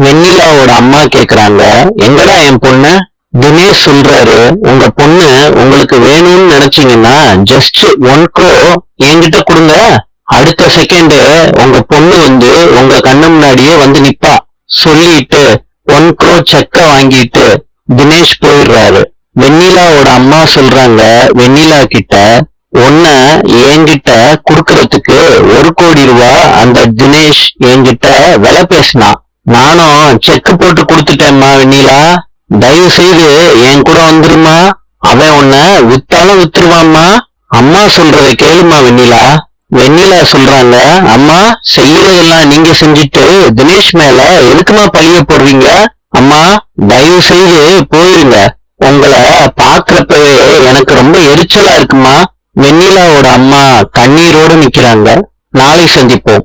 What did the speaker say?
வெண்ணிலாவோட அம்மா கேக்குறாங்க, எங்கடா என் பொண்ணு? தினேஷ் சொல்றாரு, உங்க பொண்ணு உங்களுக்கு வேணும்னு நினைச்சீங்கன்னா ஜஸ்ட் 1 crore என்கிட்ட கொடுங்க. அடுத்த செகண்ட் உங்க பொண்ணு வந்து உங்க கண்ணு முன்னாடியே வந்து நிப்பா. சொல்லிட்டு 1 crore செக்க வாங்கிட்டு தினேஷ் போயிடுறாரு. வெண்ணிலாவோட அம்மா சொல்றாங்க வெண்ணிலா கிட்ட, உன்ன என்கிட்ட குடுக்கறதுக்கு 1 கோடி ரூபாய் அந்த தினேஷ் என்கிட்ட விலை பேசினான். நானும் செக் போட்டு கொடுத்துட்டேம்மா வெண்ணிலா, தயவு செய்து என் கூட வந்துருமா, அவன் உன்னை வித்தாலும் வித்துருவாம்மா. அம்மா சொல்றதை கேளுமா வெண்ணிலா. வெண்ணிலா சொல்றாங்க, அம்மா செய்யறதெல்லாம் நீங்க செஞ்சுட்டு தினேஷ் மேல எதுக்குமா பழிய போடுறீங்க? அம்மா தயவு செய்து போயிருங்க, உங்களை பாக்குறப்பவே எனக்கு ரொம்ப எரிச்சலா இருக்குமா. வெண்ணிலாவோட அம்மா கண்ணீரோடு நிக்கிறாங்க. நாளை சந்திப்போம்.